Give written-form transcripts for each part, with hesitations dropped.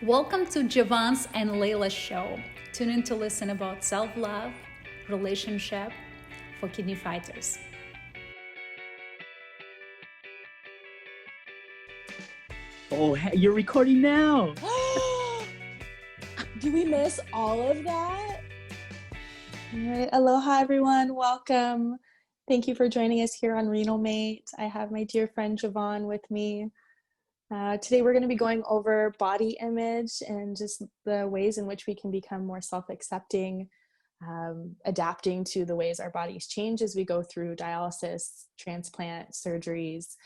Welcome to Jovan's and Leila show. Tune in to listen about self-love, relationship for kidney fighters. Oh, hey, you're recording now. Do we miss all of that? All right. Aloha, everyone. Welcome. Thank you for joining us here on Renal Mate. I have my dear friend Jovan with me. Today, we're going to be going over body image and just the ways in which we can become more self-accepting, adapting to the ways our bodies change as we go through dialysis, transplant, surgeries,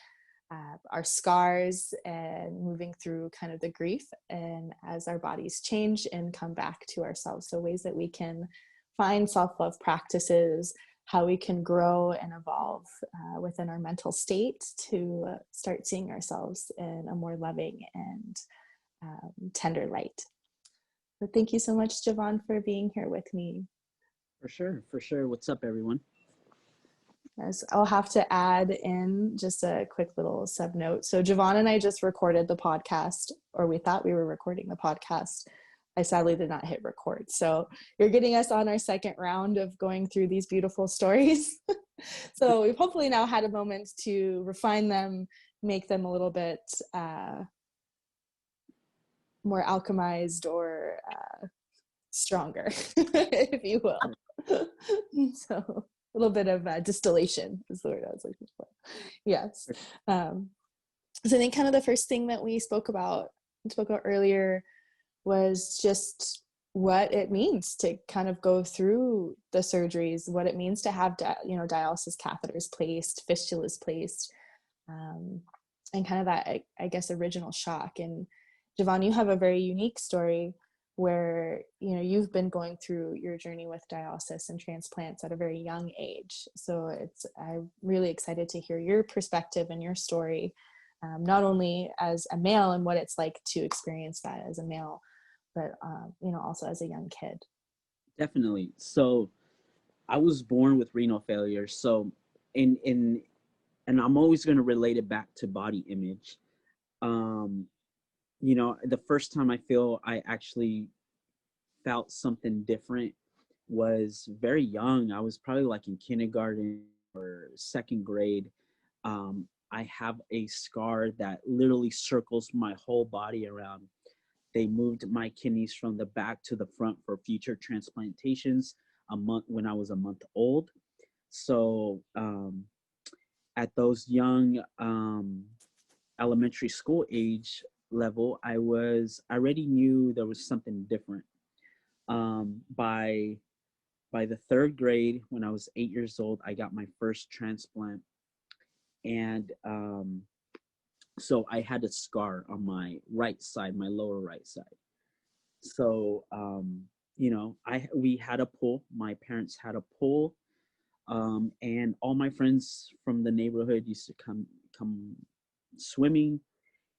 our scars, and moving through kind of the grief and as our bodies change and come back to ourselves. So ways that we can find self-love practices, how we can grow and evolve within our mental state to start seeing ourselves in a more loving and tender light. But thank you so much, Jovan, for being here with me. For sure. What's up, everyone? Yes, I'll have to add in just a quick little sub note. So Jovan and I just recorded the podcast, or we thought we were recording the podcast. I sadly did not hit record. So you're getting us on our second round of going through these beautiful stories. So we've hopefully now had a moment to refine them, make them a little bit more alchemized or stronger, if you will. So a little bit of distillation is the word I was looking for. Yes. So I think kind of the first thing that we spoke about earlier was just what it means to kind of go through the surgeries, what it means to have dialysis catheters placed, fistulas placed, and kind of that, I guess, original shock. And Jovan, you have a very unique story where you've been going through your journey with dialysis and transplants at a very young age. So I'm really excited to hear your perspective and your story, not only as a male and what it's like to experience that as a male, but also as a young kid. Definitely. So I was born with renal failure. So and I'm always going to relate it back to body image. The first time I feel I actually felt something different was very young. I was probably like in kindergarten or second grade. I have a scar that literally circles my whole body around. They moved my kidneys from the back to the front for future transplantations a month when I was a month old. So at those young elementary school age level, I already knew there was something different. By the third grade, when I was 8 years old, I got my first transplant, and so I had a scar on my right side, my lower right side. So we had a pool. My parents had a pool, and all my friends from the neighborhood used to come swimming,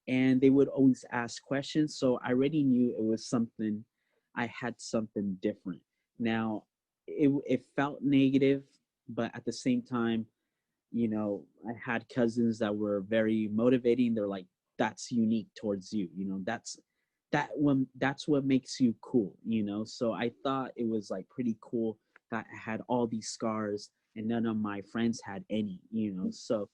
and they would always ask questions. So I already knew it was something. I had something different. Now, it felt negative, but at the same time, I had cousins that were very motivating. They're like, "That's unique towards you. That's what makes you cool." So I thought it was like pretty cool that I had all these scars and none of my friends had any. So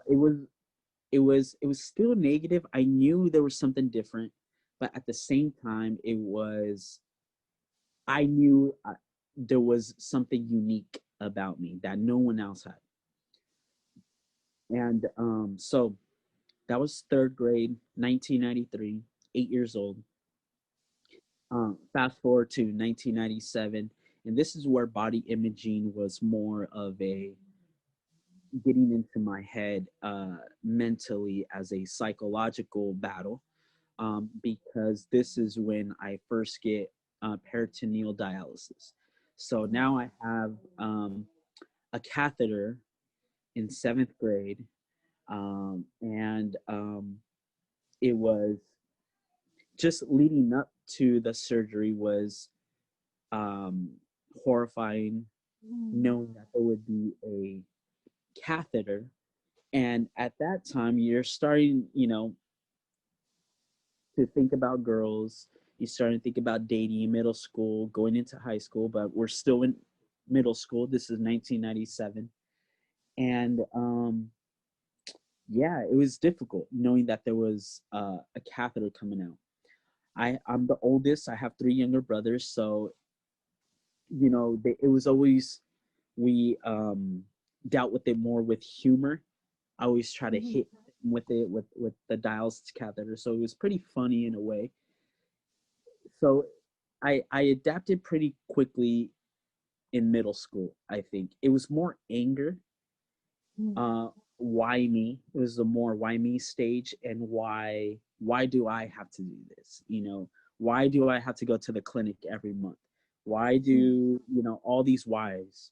it was still negative. I knew there was something different, but at the same time, I knew there was something unique about me that no one else had. And so that was third grade, 1993, 8 years old. Fast forward to 1997, and this is where body imaging was more of a getting into my head mentally as a psychological battle, because this is when I first get peritoneal dialysis. So now I have a catheter in seventh grade, and it was just leading up to the surgery was um, horrifying, knowing that there would be a catheter. And at that time, you're starting, to think about girls. You start to think about dating in middle school, going into high school, but we're still in middle school. This is 1997. And yeah, it was difficult knowing that there was a catheter coming out. I'm the oldest. I have three younger brothers. So, it was always, we dealt with it more with humor. I always try to hit with it with the dialysis catheter. So it was pretty funny in a way. So I adapted pretty quickly in middle school. I think it was more anger. Why me? It was the more why me stage, and why do I have to do this? Why do I have to go to the clinic every month? Why do all these whys?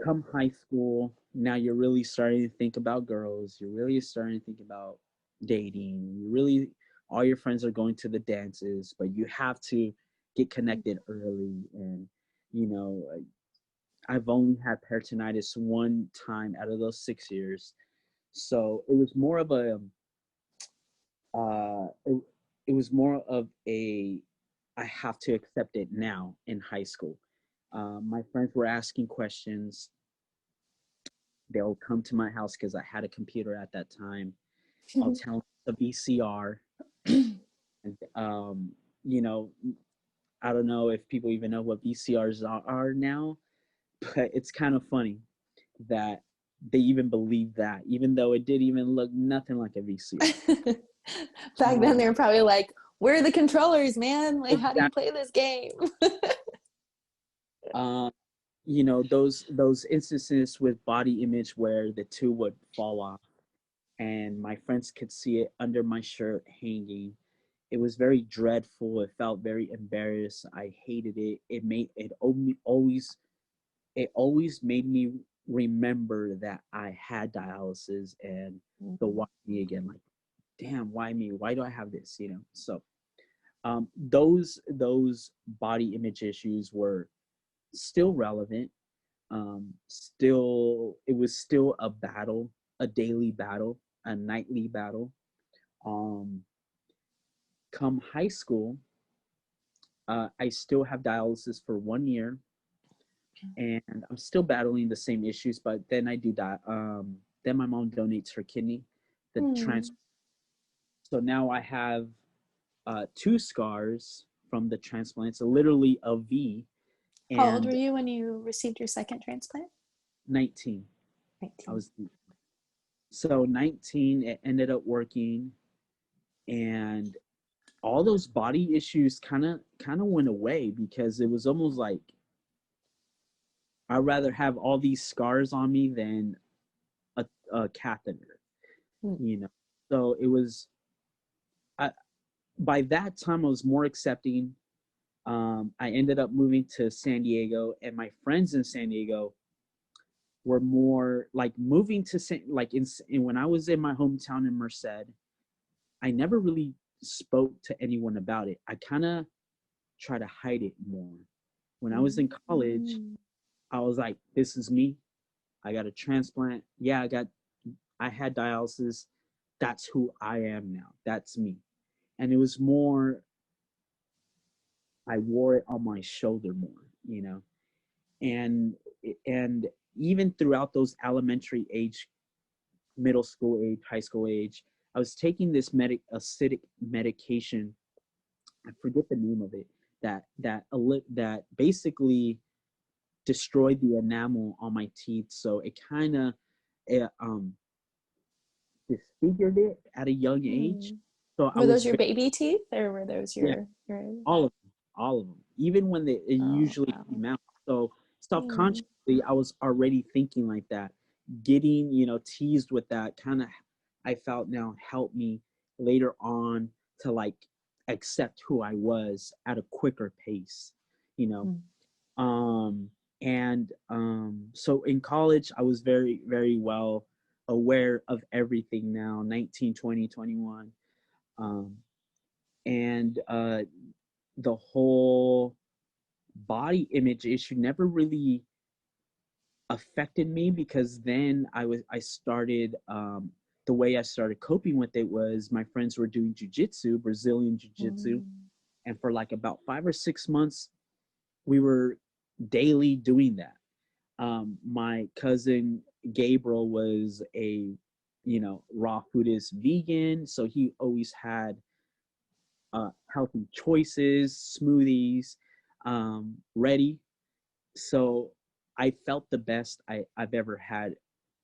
Come high school, now you're really starting to think about girls. You're really starting to think about dating. All your friends are going to the dances, but you have to get connected early. And, you know, I've only had peritonitis one time out of those 6 years. So it was more of it was more of a, I have to accept it now in high school. My friends were asking questions. They'll come to my house because I had a computer at that time. I'll tell them the VCR. And, you know, I don't know if people even know what VCRs are now, but it's kind of funny that they even believe that, even though it didn't even look nothing like a VCR. Back then, they were probably like, "Where are the controllers, man? Like, how do you play this game?" Those instances with body image where the two would fall off, and my friends could see it under my shirt hanging. It was very dreadful. It felt very embarrassed. I hated it. It always made me remember that I had dialysis, and the why me again, like, damn, why me? Why do I have this? So those body image issues were still relevant. It was still a battle, a daily battle, a nightly battle. Um, Come high school, I still have dialysis for 1 year, and I'm still battling the same issues. But then I do die. Then my mom donates her kidney, the trans. So now I have two scars from the transplants, literally a V. How old were And you when you received your second transplant? 19. 19. I was so 19. It ended up working, and all those body issues kind of went away, because it was almost like I'd rather have all these scars on me than a catheter, So it was, by that time I was more accepting. I ended up moving to San Diego, and my friends in San Diego were more like moving to when I was in my hometown in Merced. I never really spoke to anyone about it. I kind of try to hide it more. When I was in college, I was like, this is me. I got a transplant. Yeah, I had dialysis. That's who I am now. That's me. And it was more, I wore it on my shoulder more. And and even throughout those elementary age, middle school age, high school age, I was taking this acidic medication. I forget the name of it. That basically destroyed the enamel on my teeth. So it kind of disfigured it at a young age. So I Were was those your baby teeth, or were those your? all of them, even when it usually came out. So subconsciously, I was already thinking like that. Getting teased with that kind of, I felt, now helped me later on to like accept who I was at a quicker pace. You know, and so in college, I was very, very well aware of everything now, 19, 20, 21. And the whole body image issue never really affected me, because then I started the way I started coping with it was my friends were doing jujitsu, Brazilian jiu-jitsu. And for like about 5 or 6 months, we were daily doing that. My cousin Gabriel was a, raw foodist vegan. So he always had healthy choices, smoothies ready. So I felt the best I've ever had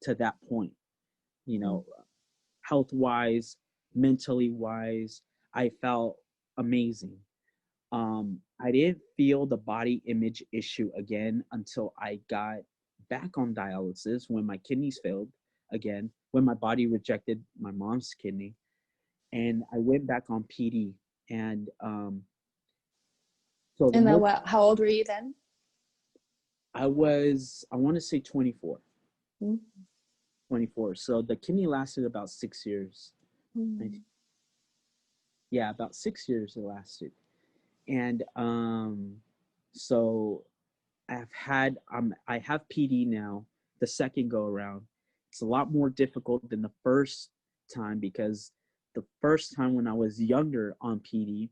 to that point, you know, health wise, mentally wise. I felt amazing. I didn't feel the body image issue again until I got back on dialysis when my kidneys failed again, when my body rejected my mom's kidney. And I went back on PD. And so the And then most how old were you then? I want to say 24. Mm. 24. So the kidney lasted about 6 years. Yeah, about 6 years it lasted. And so I have PD now, the second go around. It's a lot more difficult than the first time because the first time when I was younger on PD,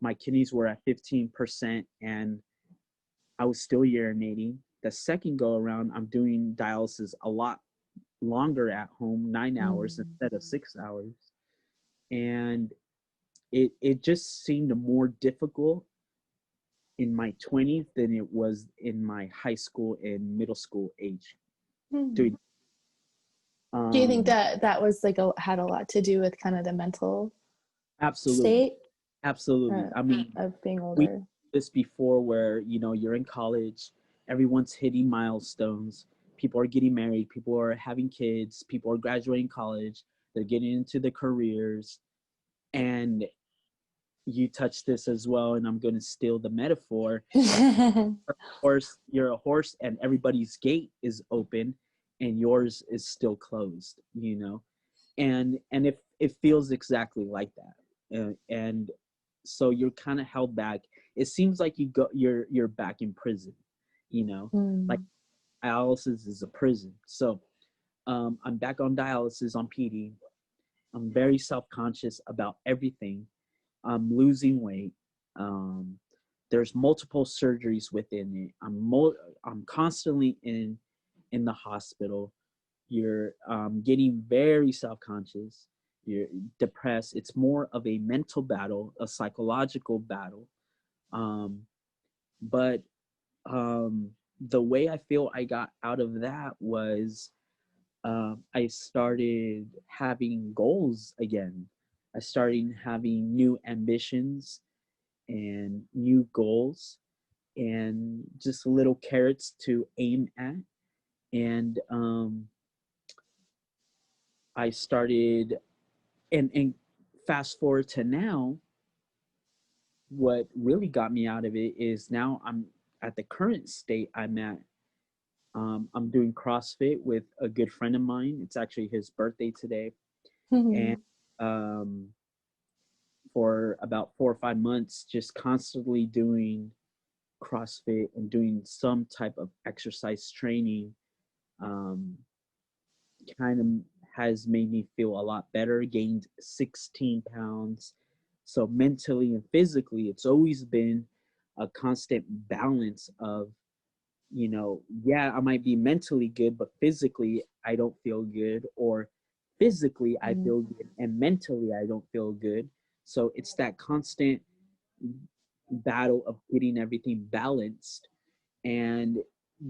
my kidneys were at 15% and I was still urinating. The second go around, I'm doing dialysis a lot longer at home, 9 hours instead of 6 hours. And it just seemed more difficult in my 20s than it was in my high school and middle school age. Doing, Do you think um, that was like had a lot to do with kind of the mental absolutely, state absolutely. I mean, of being we older? this before where you're in college, everyone's hitting milestones. People are getting married. People are having kids. People are graduating college. They're getting into the careers, and you touch this as well. And I'm going to steal the metaphor. You're a horse and everybody's gate is open and yours is still closed, and it feels exactly like that. And so you're kind of held back. It seems like you're back in prison, like dialysis is a prison. So I'm back on dialysis on PD. I'm very self-conscious about everything. I'm losing weight. Um, there's multiple surgeries within it. I'm constantly in the hospital. You're getting very self-conscious. You're depressed. It's more of a mental battle, a psychological battle. Um, but the way I feel I got out of that was I started having goals again. I started having new ambitions and new goals and just little carrots to aim at. And I started, and fast forward to now, what really got me out of it is now I'm at the current state I'm at. I'm doing CrossFit with a good friend of mine. It's actually his birthday today. And for about 4 or 5 months, just constantly doing CrossFit and doing some type of exercise training um, kind of has made me feel a lot better, gained 16 pounds. So mentally and physically, it's always been a constant balance of, yeah, I might be mentally good, but physically I don't feel good, or physically I feel good and mentally I don't feel good. So it's that constant battle of getting everything balanced, and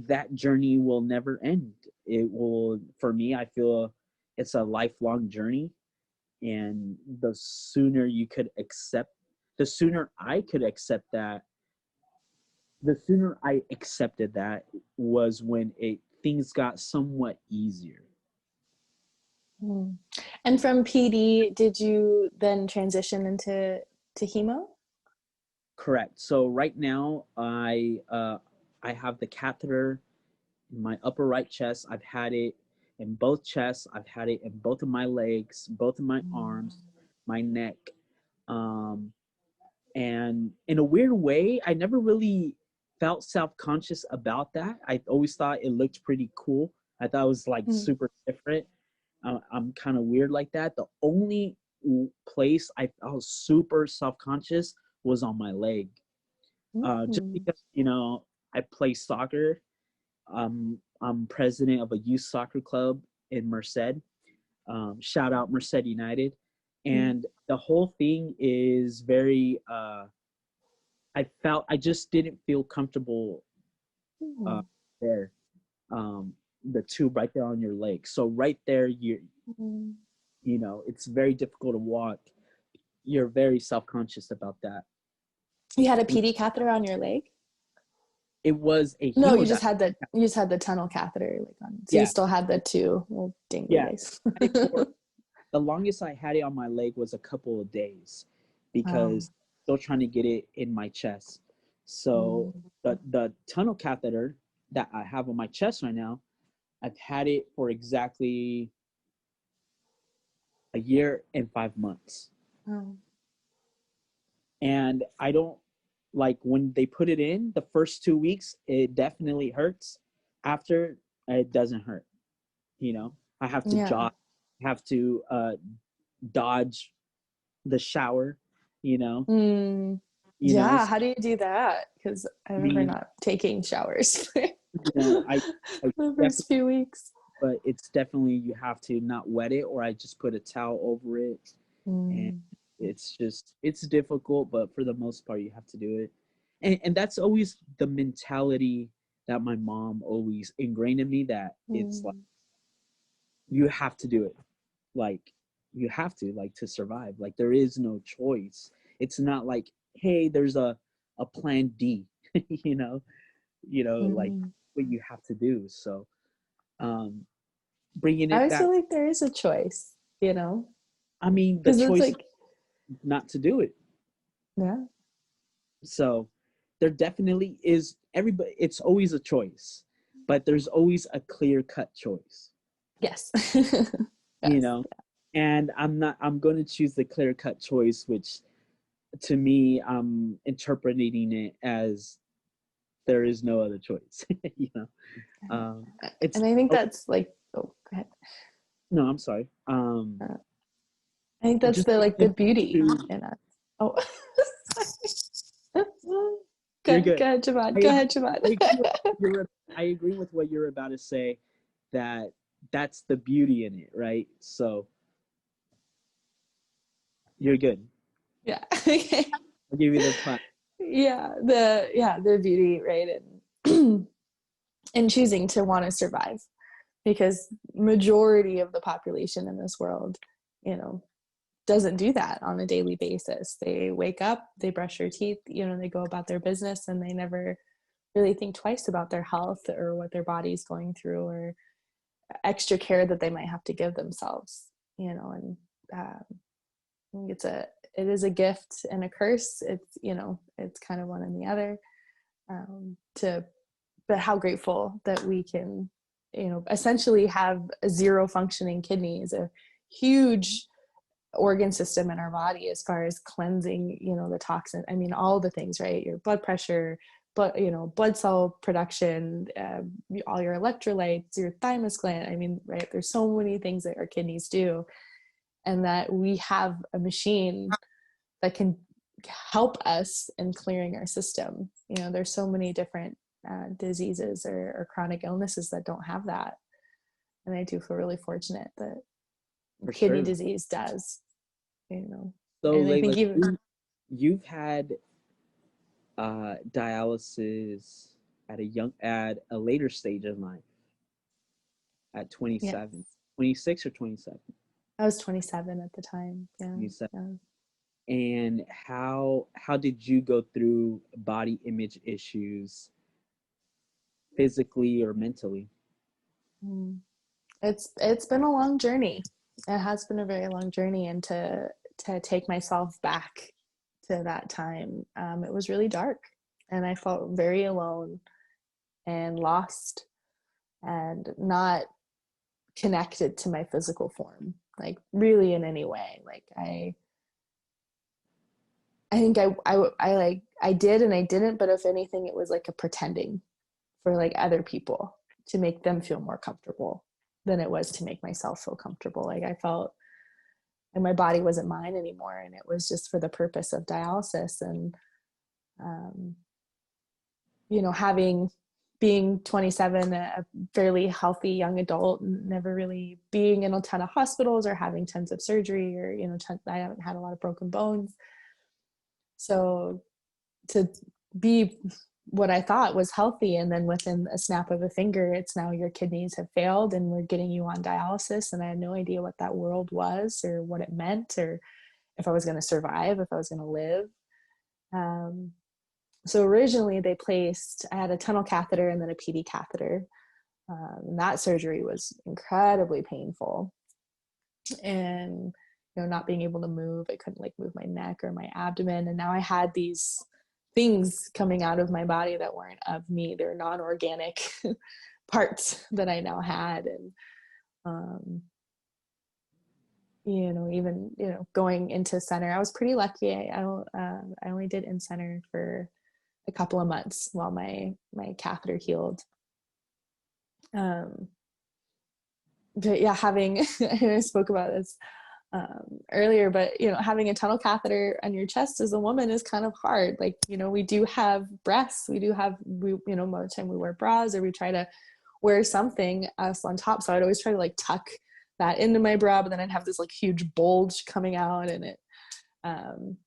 that journey will never end. It will, for me, I feel it's a lifelong journey, and the sooner I could accept that, the sooner I accepted that was when things got somewhat easier. And from PD, did you then transition to hemo? Correct. So right now I have the catheter in my upper right chest. I've had it in both chests. I've had it in both of my legs, both of my arms, my neck. Um, and in a weird way, I never really felt self-conscious about that. I always thought it looked pretty cool. I thought it was like super different. I'm kind of weird like that. The only place I felt super self-conscious was on my leg. Just Mm. because, I play soccer. I'm president of a youth soccer club in Merced. Shout out Merced United. Mm. And the whole thing is very, I just didn't feel comfortable uh, Mm. there. The tube right there on your leg. So right there, Mm. it's very difficult to walk. You're very self-conscious about that. You had a PD catheter on your leg? It was a No, hemodynamic. you just had the tunnel catheter like on. So you Yeah, still had the two little dingly yeah. guys. I had it for the longest I had it on my leg was a couple of days Wow. because still trying to get it in my chest. So Mm. the tunnel catheter that I have on my chest right now, I've had it for exactly a year and 5 months. Oh. And I don't like when they put it in the first 2 weeks, it definitely hurts. After, it doesn't hurt. I have to Yeah. jog, have to dodge the shower, you know, Mm. you know, Yeah. so, How do you do that? Because I I remember mean, not taking showers for I the definitely, first few weeks. but it's definitely, you have to not wet it, or I just put a towel over it. And Mm. it's difficult, but for the most part, you have to do it. And that's always the mentality that my mom always ingrained in me, that it's like, Mm. you have to do it. Like, you have to, like, to survive. Like, there is no choice. It's not like, hey, there's a plan D, you know, like Mm. what you have to do. So, um, bringing I it always back, feel like there is a choice, I mean, the because it's choice is like, not to do it. yeah, So there definitely is, everybody, it's always a choice, but there's always a clear cut choice, yes, you yes, know? And I'm going to choose the clear cut choice, which to me, I'm interpreting it as there is no other choice, you know? It's, and I think oh, that's like, oh, go ahead. no, I'm sorry. I think that's Just the beauty to, in it. Oh, you're go good. ahead, Jovan. I Go agree, ahead, Jovan. I agree with I agree with what you're about to say, that that's the beauty in it, right? So you're good. Yeah. I'll give you the clap. The beauty, right? And and choosing to want to survive, because majority of the population in this world, you know, doesn't do that on a daily basis. They wake up, they brush their teeth, they go about their business, and they never really think twice about their health or what their body's going through, or extra care that they might have to give themselves, and I think it is a gift and a curse. It's kind of one and the other. To But how grateful that we can, essentially have a zero functioning kidney is a huge organ system in our body as far as cleansing, the toxin. I mean, all the things, right? Your blood pressure, blood cell production, all your electrolytes, your thymus gland. I mean, right? There's so many things that our kidneys do, and that we have a machine that can help us in clearing our system. There's so many different diseases or chronic illnesses that don't have that. And I do feel really fortunate that For kidney sure. disease does, So and I think Leila, even, you've had dialysis at a later stage in life, at yes, 27, 26 or 27, I was 27 at the time. Yeah. 27. Yeah. And how did you go through body image issues, physically or mentally? Mm. It's been a long journey. It has been a very long journey, and to take myself back to that time, it was really dark, and I felt very alone and lost and not connected to my physical form, like really in any way. Like I think I like I did and I didn't, but if anything, it was like a pretending for like other people to make them feel more comfortable than it was to make myself feel comfortable. Like I felt, and my body wasn't mine anymore, and it was just for the purpose of dialysis. And you know, being 27, a fairly healthy young adult, never really being in a ton of hospitals or having tons of surgery, or, you know, I haven't had a lot of broken bones. So to be what I thought was healthy, and then within a snap of a finger, it's now your kidneys have failed and we're getting you on dialysis. And I had no idea what that world was, or what it meant, or if I was going to survive, if I was going to live. So originally I had a tunnel catheter and then a PD catheter. And that surgery was incredibly painful. And, you know, not being able to move, I couldn't like move my neck or my abdomen. And now I had these things coming out of my body that weren't of me. They're non-organic parts that I now had. And, you know, even, you know, going into center, I was pretty lucky. I only did in center for a couple of months while my catheter healed. But yeah, I spoke about this earlier, but, you know, having a tunnel catheter on your chest as a woman is kind of hard. Like, you know, we do have breasts, you know, most of the time we wear bras, or we try to wear something else on top. So I'd always try to like tuck that into my bra, but then I'd have this like huge bulge coming out, and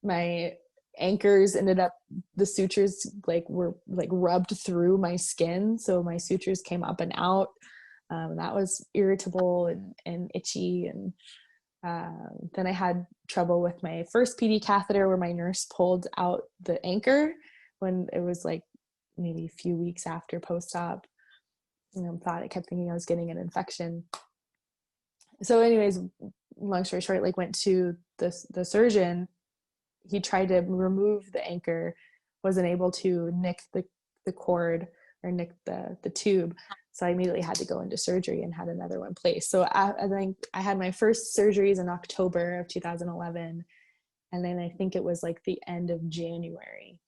my anchors ended up, the sutures like were like rubbed through my skin, so my sutures came up and out. That was irritable and itchy. And then I had trouble with my first PD catheter, where my nurse pulled out the anchor when it was like maybe a few weeks after post-op. I kept thinking I was getting an infection. So anyways, long story short, like went to the surgeon. He tried to remove the anchor, wasn't able to nick the cord or nick the tube. So I immediately had to go into surgery and had another one placed. So I think I had my first surgeries in October of 2011. And then I think it was like the end of January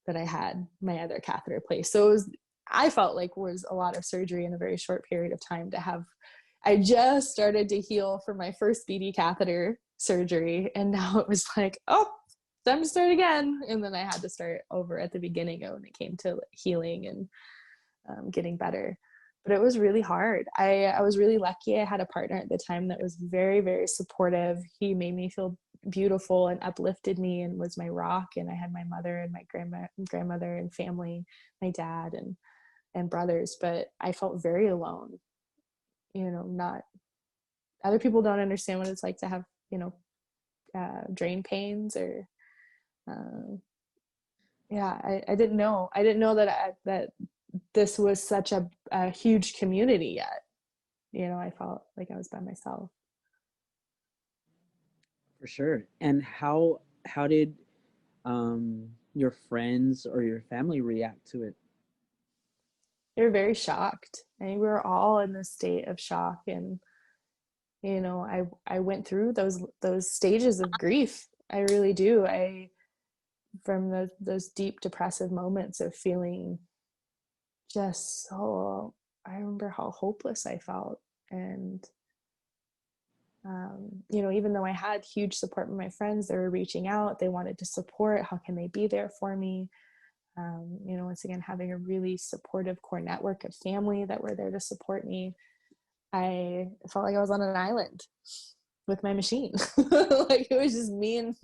that I had my other catheter placed. So I felt like was a lot of surgery in a very short period of time to have. I just started to heal for my first BD catheter surgery. And now it was like, oh, time to start again. And then I had to start over at the beginning when it came to healing and getting better. But it was really hard. I was really lucky. I had a partner at the time that was very, very supportive. He made me feel beautiful and uplifted me and was my rock. And I had my mother and my grandmother and family, my dad and brothers. But I felt very alone. You know, not other people don't understand what it's like to have, you know, drain pains or I didn't know that this was such a huge community yet. You know, I felt like I was by myself. For sure. And how did your friends or your family react to it? They were very shocked. I mean, we were all in this state of shock. And, you know, I went through those stages of grief. I really do. From those deep depressive moments of feeling just so, I remember how hopeless I felt. And, you know, even though I had huge support from my friends, they were reaching out, they wanted to support, how can they be there for me? You know, once again, having a really supportive core network of family that were there to support me, I felt like I was on an island with my machine. Like it was just me and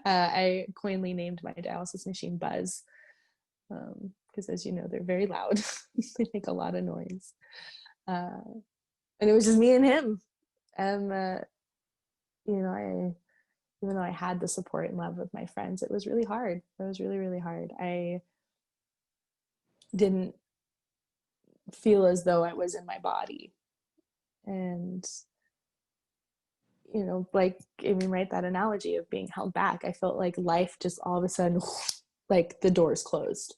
I coinly named my dialysis machine Buzz, because as you know, they're very loud. They make a lot of noise, and it was just me and him. And you know, even though I had the support and love of my friends, it was really hard. It was really, really hard. I didn't feel as though I was in my body. And, you know, like, I mean, right, that analogy of being held back, I felt like life just all of a sudden, like the doors closed.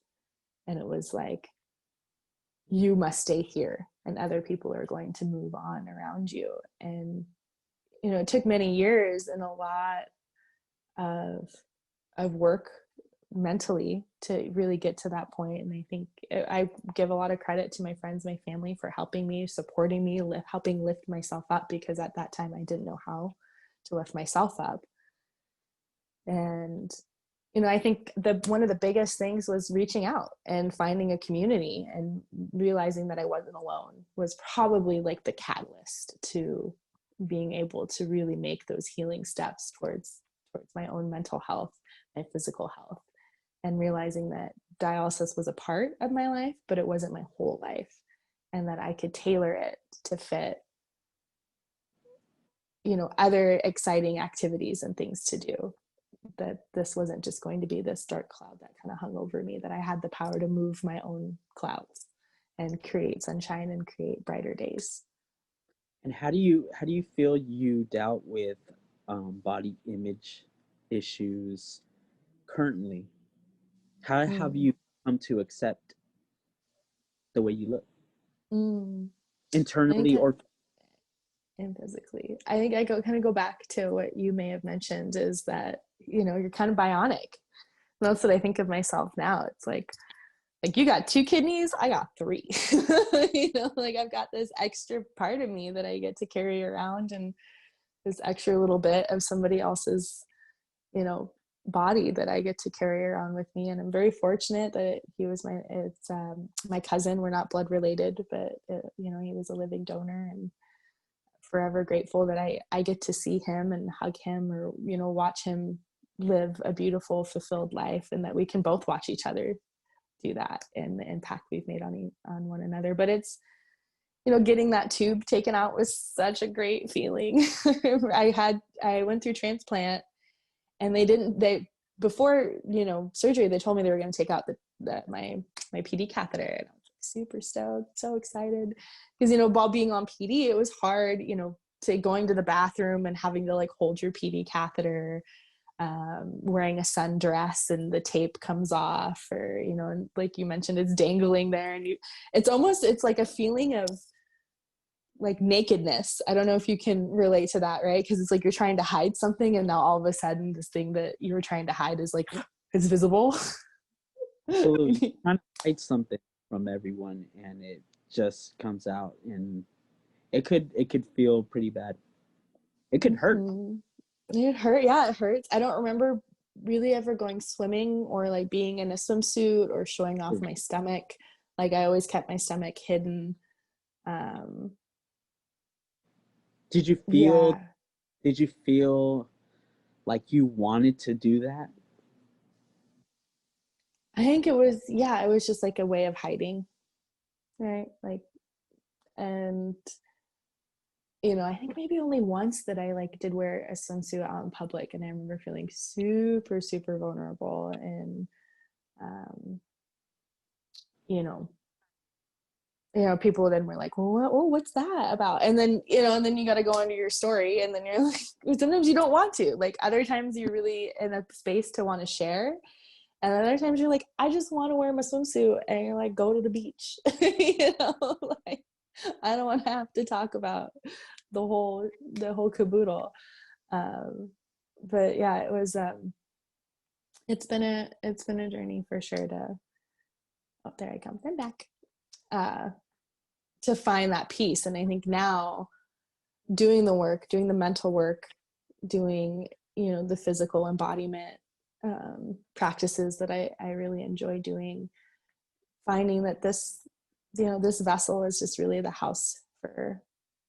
And it was like, you must stay here and other people are going to move on around you. And, you know, it took many years and a lot of work mentally to really get to that point. And I think I give a lot of credit to my friends, my family, for helping me, supporting me, helping lift myself up, because at that time I didn't know how to lift myself up. And I think one of the biggest things was reaching out and finding a community, and realizing that I wasn't alone was probably like the catalyst to being able to really make those healing steps towards my own mental health, my physical health, and realizing that dialysis was a part of my life, but it wasn't my whole life, and that I could tailor it to fit, other exciting activities and things to do. That this wasn't just going to be this dark cloud that kind of hung over me, that I had the power to move my own clouds and create sunshine and create brighter days. And how do you feel you dealt with body image issues currently? How have you come to accept the way you look internally or and physically? I think I kind of go back to what you may have mentioned, is that you're kind of bionic. And that's what I think of myself now. It's like you got 2 kidneys, I got 3. Like I've got this extra part of me that I get to carry around, and this extra little bit of somebody else's body that I get to carry around with me. And I'm very fortunate that he was my cousin. We're not blood related, but he was a living donor, and forever grateful that I get to see him and hug him, or watch him live a beautiful, fulfilled life, and that we can both watch each other do that, and the impact we've made on one another. But it's getting that tube taken out was such a great feeling. I went through transplant, and before surgery, they told me they were going to take out my PD catheter, and I was super stoked, so excited, because while being on PD, it was hard, to going to the bathroom and having to like hold your PD catheter, wearing a sundress, and the tape comes off, or and like you mentioned, it's dangling there, and it's like a feeling of like nakedness. I don't know if you can relate to that, right? Because it's like you're trying to hide something, and now all of a sudden this thing that you were trying to hide is like it's visible. absolutely trying to hide something from everyone, and it just comes out, and it could feel pretty bad. It could hurt. It hurt. Yeah, it hurts. I don't remember really ever going swimming, or like being in a swimsuit, or showing off my stomach. Like I always kept my stomach hidden. Did you feel like you wanted to do that? I think it was just like a way of hiding, right? Like, and I think maybe only once that I like did wear a swimsuit out in public, and I remember feeling super, super vulnerable, and people then were like, well, what's that about? And then you got to go into your story, and then you're like, sometimes you don't want to, like other times you're really in a space to want to share, and other times you're like, I just want to wear my swimsuit, and you're like, go to the beach. Like I don't want to have to talk about the whole caboodle. But yeah, it was it's been a journey for sure there I come, I'm back, to find that peace. And I think now, doing the mental work, doing the physical embodiment practices that I really enjoy doing, finding that this vessel is just really the house for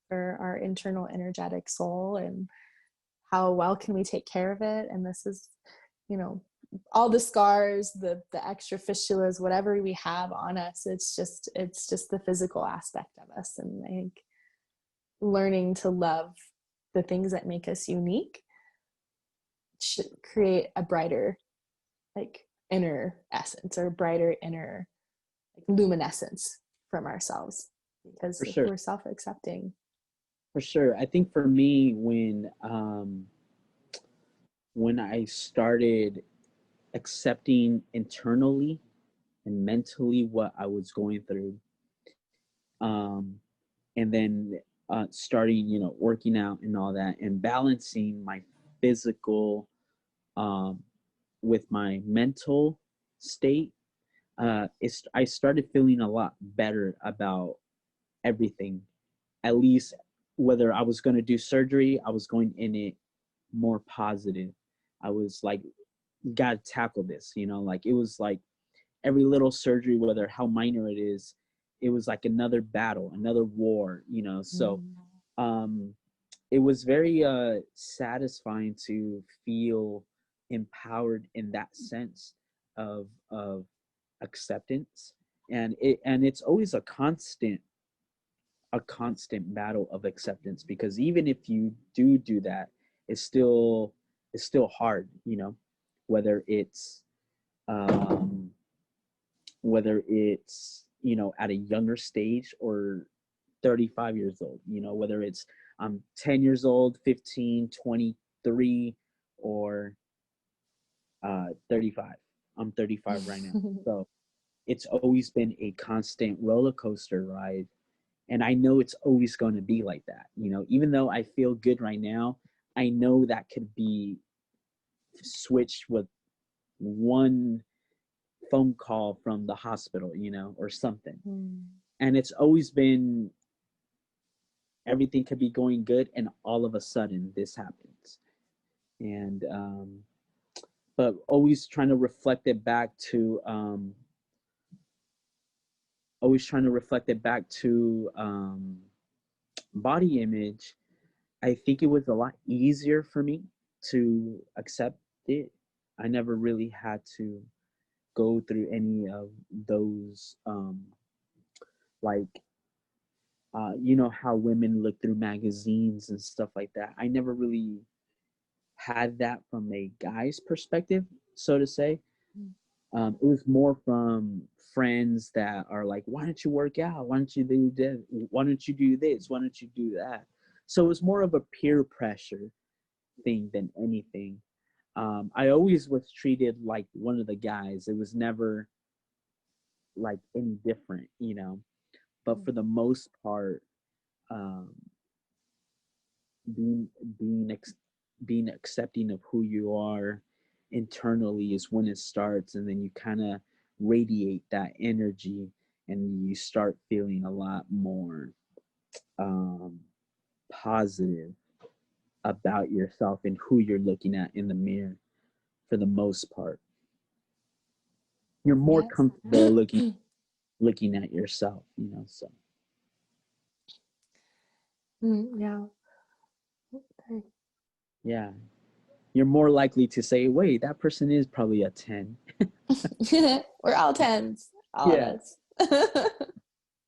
our internal energetic soul, and how well can we take care of it. And this is all the scars, the extra fistulas, whatever we have on us, it's just the physical aspect of us. And I think learning to love the things that make us unique should create a brighter like inner essence, or brighter inner like luminescence from ourselves, because if we're self-accepting. For sure. I think for me, when I started accepting internally and mentally what I was going through, and then starting, working out and all that, and balancing my physical with my mental state, I started feeling a lot better about everything. At least whether I was going to do surgery, I was going in it more positive. I was like, gotta tackle this, like it was like every little surgery, whether how minor it is, it was like another battle, another war, so um it was very satisfying to feel empowered in that sense of acceptance. And it's always a constant battle of acceptance, because even if you do that, it's still hard, whether it's um at a younger stage or 35 years old, whether it's I'm 10 years old, 15, 23, or 35. I'm 35 right now. So it's always been a constant roller coaster ride. And I know it's always going to be like that. Even though I feel good right now, I know that could be switched with one phone call from the hospital, or something. And it's always been, everything could be going good, and all of a sudden this happens. And but always trying to reflect it back to body image. I think it was a lot easier for me to accept it. I never really had to go through any of those like how women look through magazines and stuff like that. I never really had that from a guy's perspective, so to say. It was more from friends that are like, why don't you work out? Why don't you do this? Why don't you do this? Why don't you do that? So it was more of a peer pressure thing than anything. I always was treated like one of the guys. It was never like any different, But for the most part, um, being being being accepting of who you are internally is when it starts, and then you kind of radiate that energy, and you start feeling a lot more positive about yourself and who you're looking at in the mirror. For the most part, you're more comfortable looking at yourself, so Yeah. Okay. yeah, you're more likely to say, wait, that person is probably a 10. We're all tens, all of us.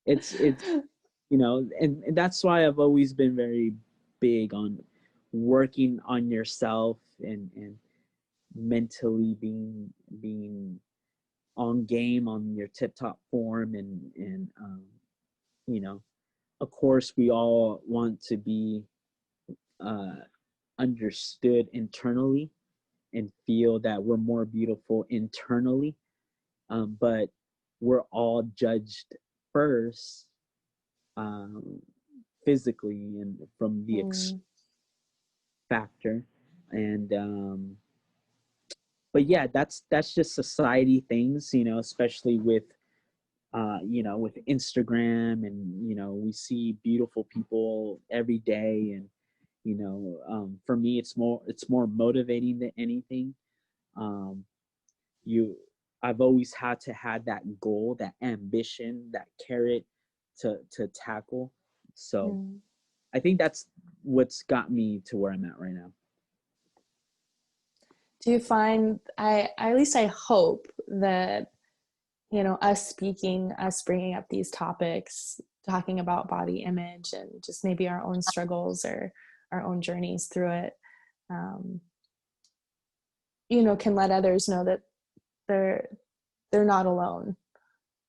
it's and that's why I've always been very big on working on yourself, and mentally being on game, on your tip top form, and of course we all want to be understood internally and feel that we're more beautiful internally, but we're all judged first, physically, and from the factor. And but yeah, that's just society things, especially with with Instagram, and we see beautiful people every day. And for me, it's more motivating than anything. um you I've always had to have that goal, that ambition, that carrot to tackle. So I think that's what's got me to where I'm at right now. Do you find, at least I hope that, us bringing up these topics, talking about body image and just maybe our own struggles or our own journeys through it, can let others know that they're not alone.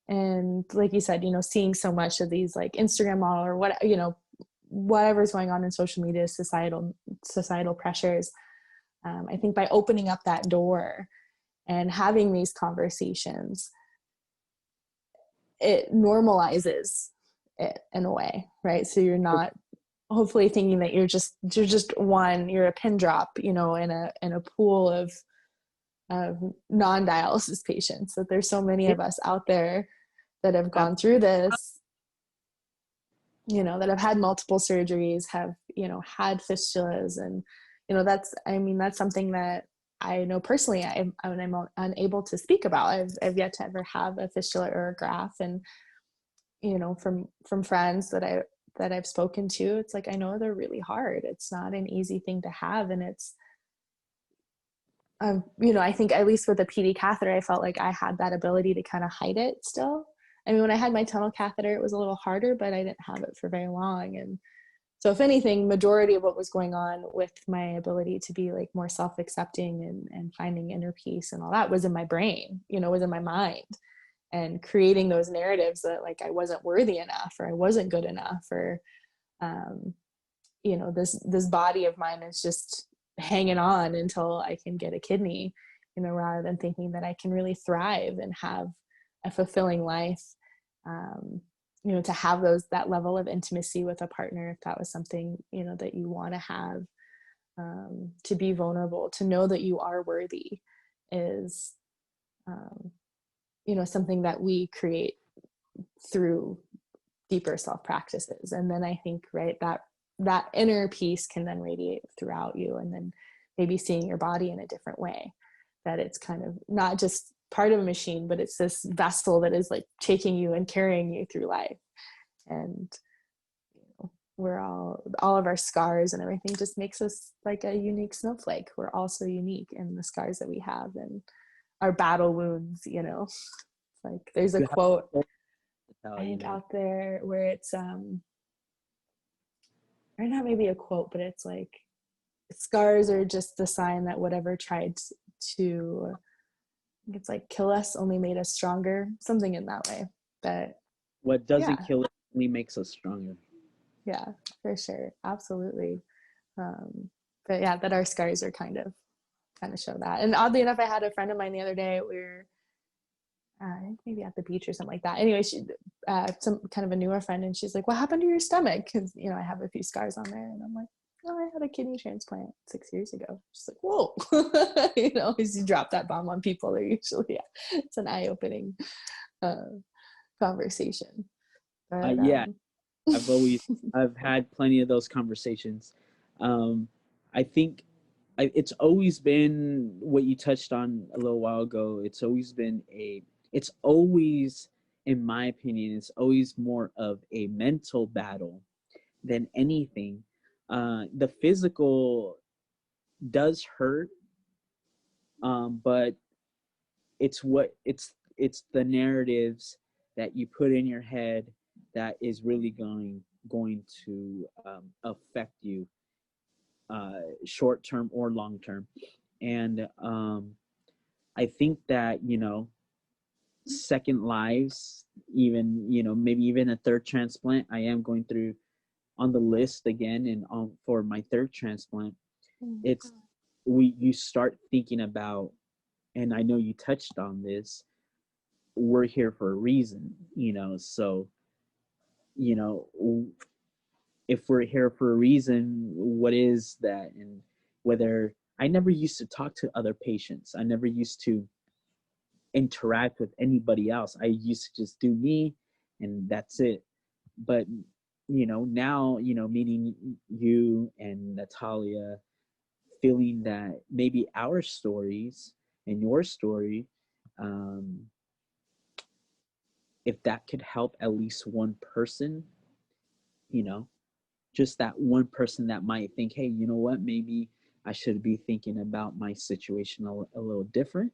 And like you said, seeing so much of these like Instagram model or whatever's going on in social media, societal pressures. I think by opening up that door and having these conversations, it normalizes it in a way, right? So you're not hopefully thinking that you're a pin drop, in a pool of non-dialysis patients, that there's so many Yeah. of us out there that have gone through this, you know, that have had multiple surgeries, have, you know, had fistulas. And, you know, that's, I mean, that's something that I know personally I'm unable to speak about. I've yet to ever have a fistula or a graft. And, you know, from friends that I've spoken to, it's like, I know they're really hard. It's not an easy thing to have. And it's, you know, I think at least with the PD catheter, I felt like I had that ability to kind of hide it still. I mean, when I had my tunnel catheter, it was a little harder, but I didn't have it for very long. And so if anything, majority of what was going on with my ability to be like more self-accepting and finding inner peace and all that was in my brain, you know, was in my mind, and creating those narratives that like I wasn't worthy enough, or I wasn't good enough, or, you know, this body of mine is just hanging on until I can get a kidney, you know, rather than thinking that I can really thrive and have a fulfilling life. You know, to have that level of intimacy with a partner, if that was something, you know, that you want to have, to be vulnerable, to know that you are worthy, is, you know, something that we create through deeper self practices. And then I think, right, that inner peace can then radiate throughout you, and then maybe seeing your body in a different way, that it's kind of not just part of a machine, but it's this vessel that is like taking you and carrying you through life. And, you know, we're all of our scars and everything just makes us like a unique snowflake. We're all so unique in the scars that we have and our battle wounds, you know. It's like there's a quote I think out there where it's or not maybe a quote, but it's like, scars are just the sign that whatever tried to, it's like, kill us only made us stronger, something in that way. But what doesn't kill us only makes us stronger. Yeah, for sure, absolutely. But yeah, that our scars are kind of show that. And oddly enough, I had a friend of mine the other day. We were I think maybe at the beach or something like that. Anyway, she some kind of a newer friend, and she's like, "What happened to your stomach?" Because, you know, I have a few scars on there, and I'm like, "Oh, I had a kidney transplant 6 years ago." She's like, "Whoa," you know, as you drop that bomb on people, they're usually it's an eye-opening conversation. But, Yeah, I've had plenty of those conversations. I think it's always been what you touched on a little while ago. It's always been it's always, in my opinion, it's always more of a mental battle than anything. The physical does hurt, but it's the narratives that you put in your head that is really going to affect you, short term or long term. And I think that, you know, second lives, even, you know, maybe even a third transplant. I am going through on the list again, and for my third transplant, it's you start thinking about, and I know you touched on this, we're here for a reason, you know. So, you know, if we're here for a reason, what is that? And whether I never used to talk to other patients, I never used to interact with anybody else. I used to just do me, and that's it. But, you know, now, you know, meeting you and Natalia, feeling that maybe our stories and your story, if that could help at least one person, you know, just that one person that might think, hey, you know what, maybe I should be thinking about my situation a little different.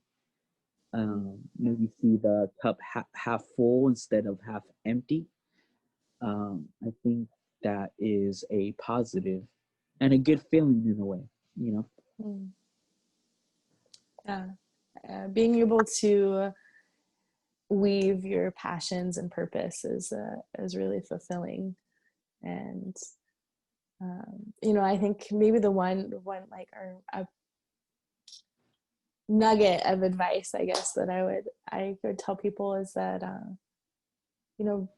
Maybe see the cup half full instead of half empty. I think that is a positive and a good feeling in a way, you know. Yeah, being able to weave your passions and purpose is really fulfilling. And you know, I think maybe the one like a nugget of advice, I guess, that I could tell people is that you know,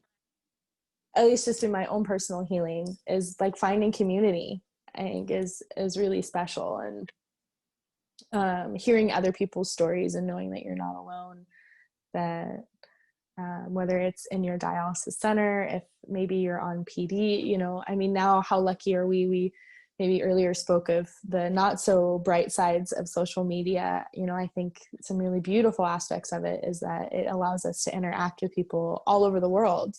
at least just in my own personal healing, is like finding community, I think is really special. And hearing other people's stories and knowing that you're not alone, that whether it's in your dialysis center, if maybe you're on PD, you know, I mean, now how lucky are we maybe earlier spoke of the not so bright sides of social media. You know, I think some really beautiful aspects of it is that it allows us to interact with people all over the world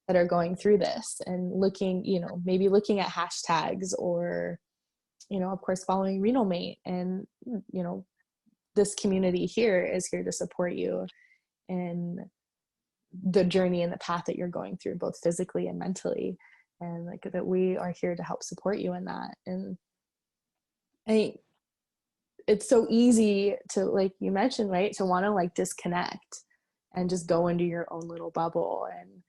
that are going through this, and looking, you know, maybe looking at hashtags, or, you know, of course, following Renal Mate. And, you know, this community here is here to support you in the journey and the path that you're going through, both physically and mentally. And like that we are here to help support you in that. And I think it's so easy to, like you mentioned, right, to want to like disconnect and just go into your own little bubble, and,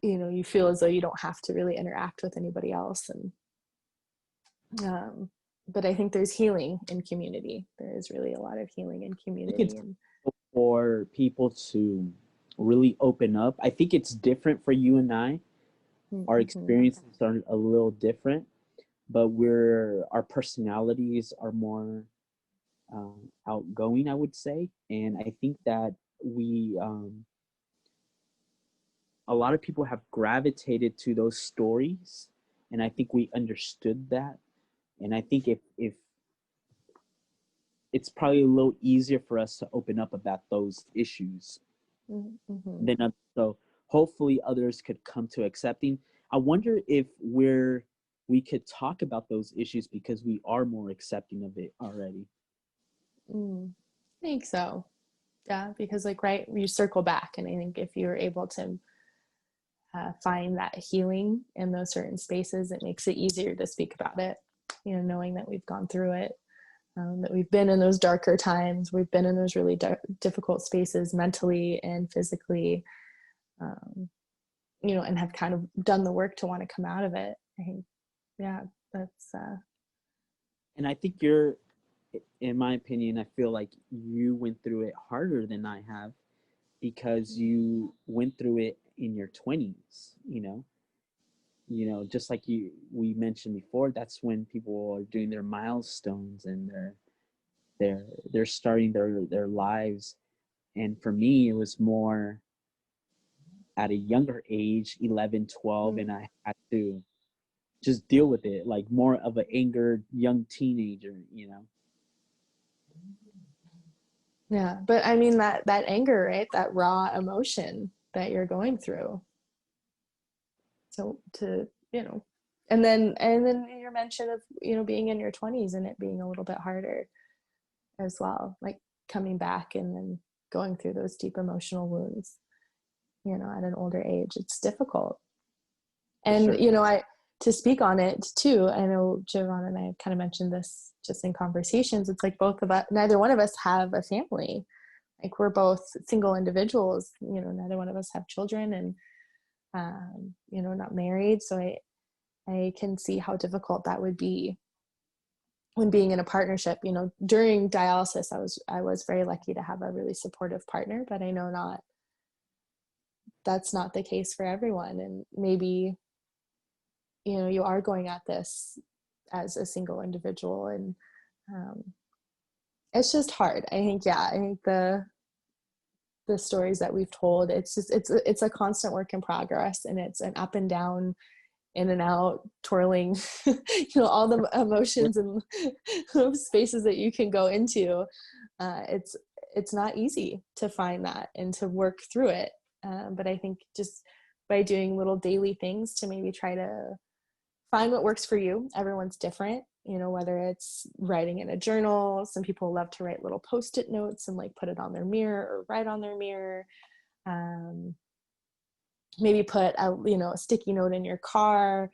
you know, you feel as though you don't have to really interact with anybody else. And but I think there's healing in community. There is really a lot of healing in community. And for people to really open up, I think it's different for you and I. Our experiences are a little different, but our personalities are more outgoing, I would say. And I think that we a lot of people have gravitated to those stories, and I think we understood that. And I think if it's probably a little easier for us to open up about those issues than others. So hopefully others could come to accepting. I wonder if we could talk about those issues because we are more accepting of it already. I think so. Yeah, because like, right, you circle back, and I think if you're able to find that healing in those certain spaces, it makes it easier to speak about it, you know, knowing that we've gone through it, that we've been in those darker times, we've been in those really difficult spaces mentally and physically, you know, and have kind of done the work to want to come out of it. I think, yeah, that's and I think in my opinion, I feel like you went through it harder than I have, because you went through it in your 20s, you know, just like we mentioned before, that's when people are doing their milestones, and they're starting their lives. And for me, it was more at a younger age, 11, 12, and I had to just deal with it like more of an angered young teenager, you know. Yeah, but I mean that anger, right? That raw emotion that you're going through. So to, you know, and then your mention of, you know, being in your 20s and it being a little bit harder as well, like coming back and then going through those deep emotional wounds, you know, at an older age, it's difficult. And, Sure. you know, to speak on it too, I know Jovan and I have kind of mentioned this just in conversations. It's like both of us, neither one of us have a family. Like we're both single individuals, you know, neither one of us have children, and, you know, not married. So I can see how difficult that would be when being in a partnership. You know, during dialysis, I was very lucky to have a really supportive partner, but I know that's not the case for everyone. And maybe, you know, you are going at this as a single individual, and it's just hard. I think the stories that we've told, it's a constant work in progress, and it's an up and down, in and out, twirling, you know, all the emotions and spaces that you can go into. It's not easy to find that and to work through it. But I think just by doing little daily things to maybe try to find what works for you. Everyone's different, you know, whether it's writing in a journal. Some people love to write little Post-it notes and like put it on their mirror or write on their mirror. Maybe put a sticky note in your car,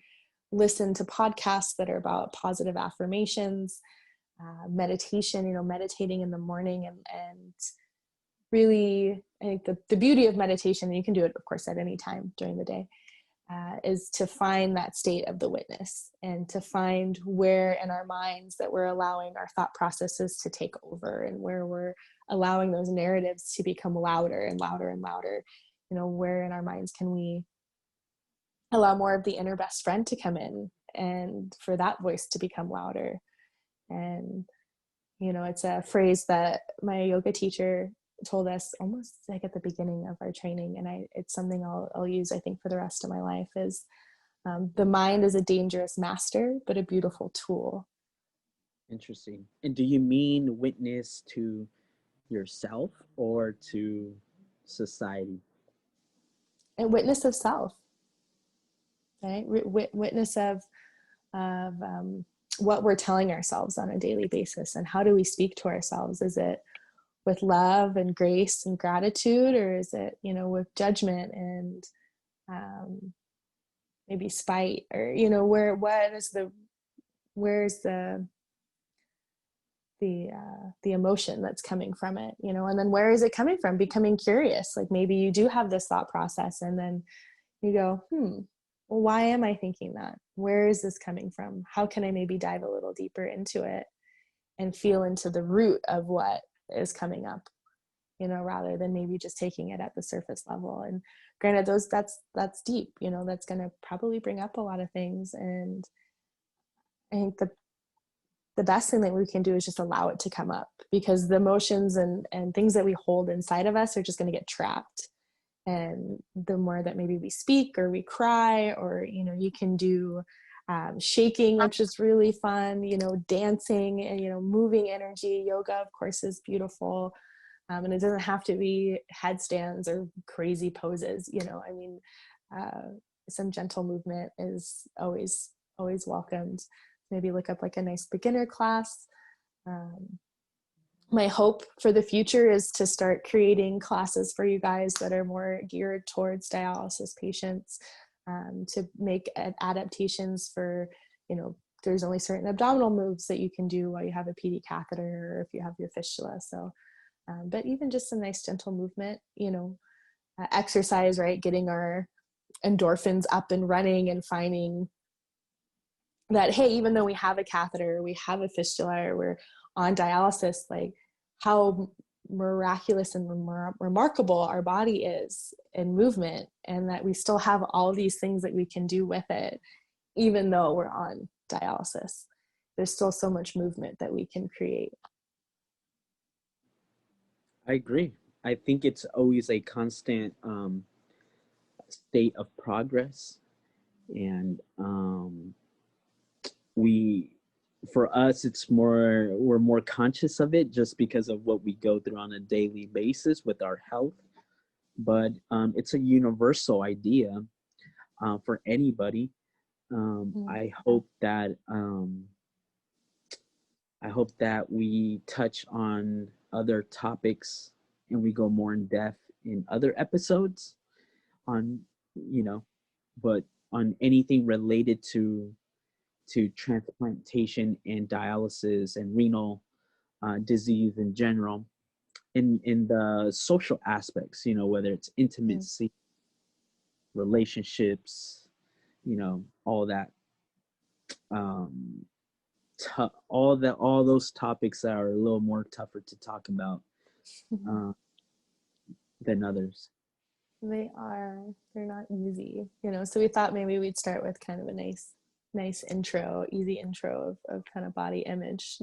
listen to podcasts that are about positive affirmations, meditation, you know, meditating in the morning, and really, I think the beauty of meditation, and you can do it of course at any time during the day, is to find that state of the witness, and to find where in our minds that we're allowing our thought processes to take over, and where we're allowing those narratives to become louder and louder and louder. You know, where in our minds can we allow more of the inner best friend to come in, and for that voice to become louder, And, you know, it's a phrase that my yoga teacher told us almost like at the beginning of our training. And it's something I'll use, I think, for the rest of my life is, the mind is a dangerous master, but a beautiful tool. Interesting. And do you mean witness to yourself or to society? And witness of self, right? Witness of what we're telling ourselves on a daily basis, and how do we speak to ourselves? Is it with love and grace and gratitude, or is it, you know, with judgment and maybe spite, or, you know, where's the emotion that's coming from it, you know? And then where is it coming from? Becoming curious, like maybe you do have this thought process, and then you go, well, why am I thinking that? Where is this coming from? How can I maybe dive a little deeper into it and feel into the root of what is coming up, you know, rather than maybe just taking it at the surface level. And granted, that's deep, you know, that's going to probably bring up a lot of things. And I think the best thing that we can do is just allow it to come up, because the emotions and things that we hold inside of us are just going to get trapped. And the more that maybe we speak or we cry, or, you know, you can do shaking, which is really fun, you know, dancing and, you know, moving energy. Yoga, of course, is beautiful. And it doesn't have to be headstands or crazy poses, you know. I mean, some gentle movement is always welcomed. Maybe look up like a nice beginner class. My hope for the future is to start creating classes for you guys that are more geared towards dialysis patients, to make adaptations for, you know, there's only certain abdominal moves that you can do while you have a PD catheter, or if you have your fistula. So, but even just a nice gentle movement, you know, exercise, right? Getting our endorphins up and running, and finding that, hey, even though we have a catheter, we have a fistula, or we're on dialysis, like how miraculous and remarkable our body is in movement, and that we still have all these things that we can do with it, even though we're on dialysis. There's still so much movement that we can create. I agree. I think it's always a constant state of progress. And for us, we're more conscious of it just because of what we go through on a daily basis with our health. But it's a universal idea for anybody. I hope that we touch on other topics, and we go more in depth in other episodes on, you know, but on anything related to transplantation and dialysis and renal disease in general, in the social aspects, you know, whether it's intimacy, relationships, you know, all that, all those topics that are a little more tougher to talk about than others. They're not easy, you know. So we thought maybe we'd start with kind of a nice intro, easy intro of kind of body image,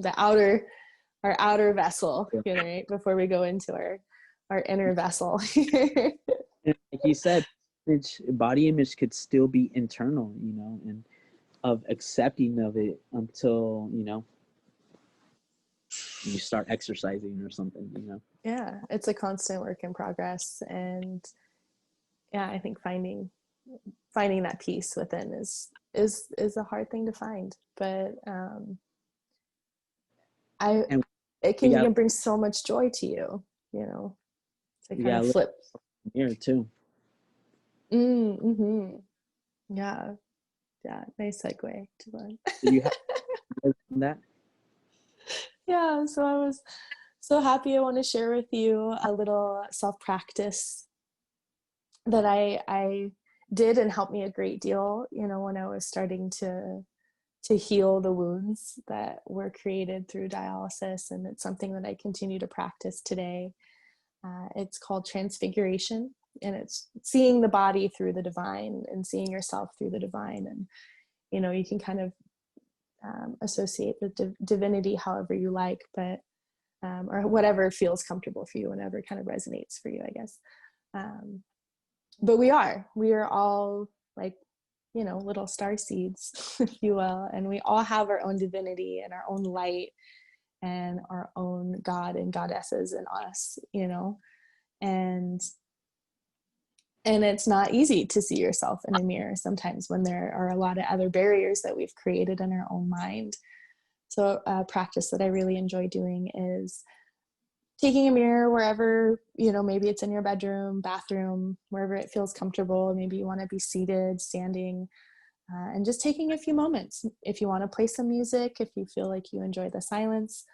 our outer vessel, you know, right, before we go into our inner vessel. Like you said, body image could still be internal, you know, and of accepting of it until, you know, you start exercising or something, you know. Yeah, it's a constant work in progress. And yeah, I think finding that peace within is a hard thing to find, but it can bring so much joy to you, you know, to kind of flip here too. Yeah, nice segue, Jovan. Do you have that? Yeah, so I was so happy. I want to share with you a little self-practice that I did, and helped me a great deal, you know, when I was starting to heal the wounds that were created through dialysis. And it's something that I continue to practice today. It's called transfiguration, and it's seeing the body through the divine, and seeing yourself through the divine. And, you know, you can kind of associate with divinity however you like, but or whatever feels comfortable for you, whatever kind of resonates for you, I guess. But we are all like, you know, little star seeds, if you will, and we all have our own divinity and our own light and our own God and goddesses in us, you know, and it's not easy to see yourself in a mirror sometimes when there are a lot of other barriers that we've created in our own mind. So a practice that I really enjoy doing is taking a mirror wherever, you know, maybe it's in your bedroom, bathroom, wherever it feels comfortable. Maybe you want to be seated, standing, and just taking a few moments. If you want to play some music, if you feel like you enjoy the silence,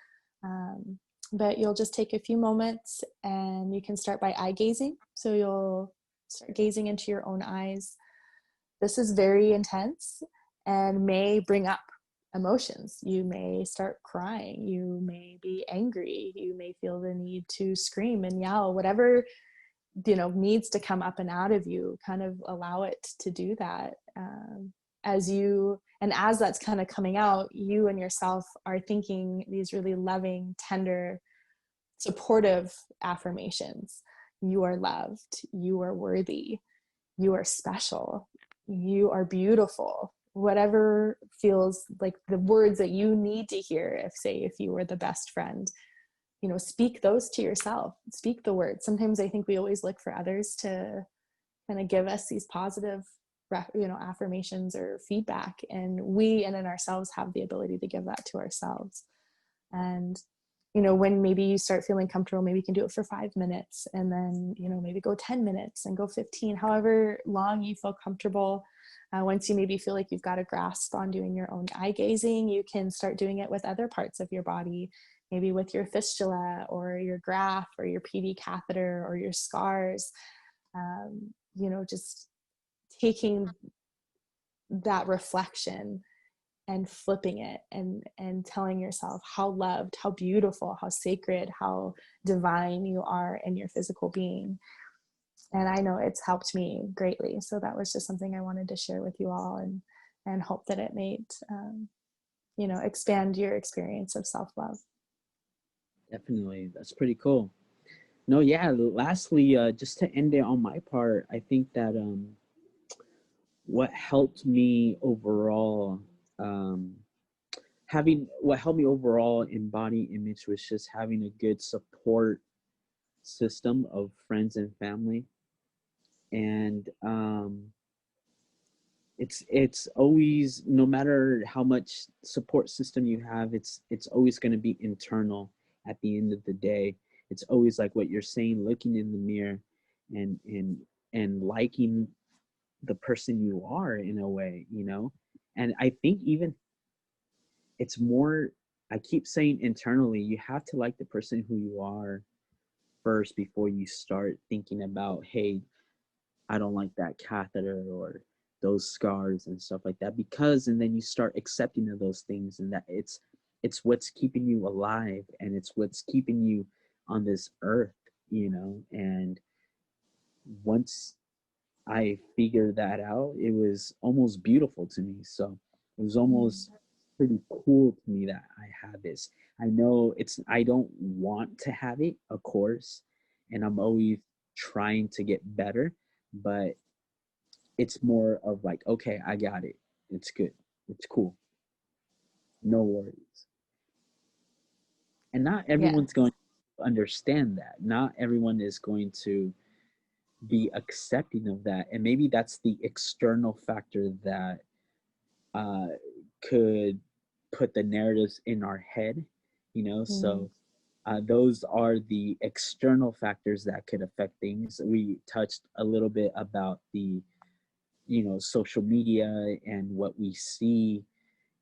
but you'll just take a few moments, and you can start by eye gazing. So you'll start gazing into your own eyes. This is very intense and may bring up emotions. You may start crying, you may be angry, you may feel the need to scream and yell, whatever, you know, needs to come up and out of you, kind of allow it to do that. As that's kind of coming out, you and yourself are thinking these really loving, tender, supportive affirmations. You are loved, you are worthy, you are special, you are beautiful. Whatever feels like the words that you need to hear, if you were the best friend, you know, speak those to yourself, speak the words. Sometimes I think we always look for others to kind of give us these positive, you know, affirmations or feedback, and we in ourselves have the ability to give that to ourselves. And you know, when maybe you start feeling comfortable, maybe you can do it for 5 minutes, and then, you know, maybe go 10 minutes and go 15, however long you feel comfortable. Once you maybe feel like you've got a grasp on doing your own eye gazing, you can start doing it with other parts of your body, maybe with your fistula or your graft or your PD catheter or your scars. You know, just taking that reflection and flipping it and telling yourself how loved, how beautiful, how sacred, how divine you are in your physical being. And I know it's helped me greatly. So that was just something I wanted to share with you all, and hope that it made, you know, expand your experience of self-love. Definitely. That's pretty cool. No, yeah. Lastly, just to end it on my part, I think that what helped me overall, um, what helped me overall in body image was just having a good support system of friends and family. And it's always, no matter how much support system you have, it's always going to be internal at the end of the day. It's always like what you're saying, looking in the mirror and liking the person you are in a way, you know. And I think even it's more, I keep saying internally, you have to like the person who you are first before you start thinking about, hey, I don't like that catheter or those scars and stuff like that. Because, and then you start accepting of those things, and that it's what's keeping you alive, and it's what's keeping you on this earth, you know. And once I figured that out, it was almost beautiful to me. So it was almost pretty cool to me that I had this. I know I don't want to have it, of course, and I'm always trying to get better, but it's more of like, okay, I got it. It's good. It's cool. No worries. And not Yeah. everyone's going to understand that. Not everyone is going to be accepting of that. And maybe that's the external factor that uh, could put the narratives in our head, you know? So those are the external factors that could affect things. We touched a little bit about the, you know, social media and what we see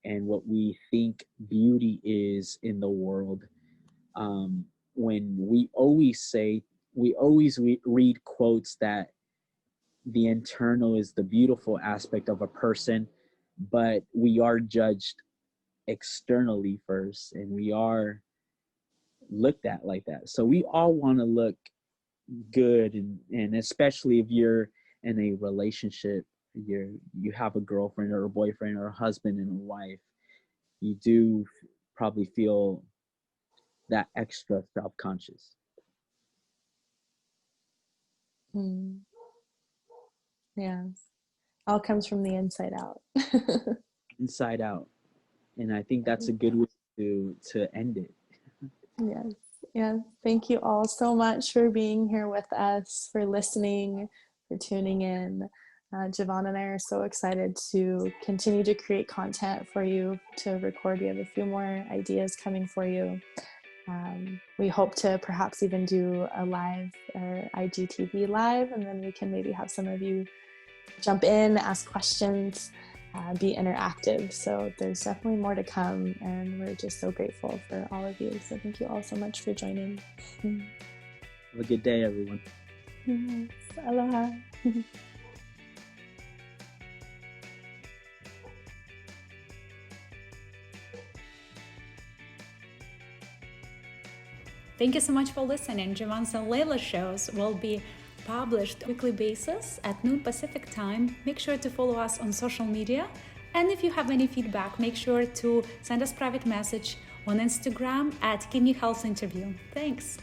and what we think beauty is in the world. When we always read quotes that the internal is the beautiful aspect of a person, but we are judged externally first, and we are looked at like that. So we all want to look good, and especially if you're in a relationship, you have a girlfriend or a boyfriend or a husband and a wife, you do probably feel that extra self-conscious. Yeah. All comes from the inside out. Inside out. And I think that's a good way to end it. Yes. Yeah. Thank you all so much for being here with us, for listening, for tuning in. Jovan and I are so excited to continue to create content for you to record. We have a few more ideas coming for you. We hope to perhaps even do a live or IGTV live, and then we can maybe have some of you jump in, ask questions, be interactive. So there's definitely more to come, and we're just so grateful for all of you. So thank you all so much for joining. Have a good day, everyone. Yes. Aloha. Thank you so much for listening. Jovan and Leila shows will be published weekly basis at noon Pacific time. Make sure to follow us on social media. And if you have any feedback, make sure to send us private message on Instagram at Kidney Health Interview. Thanks.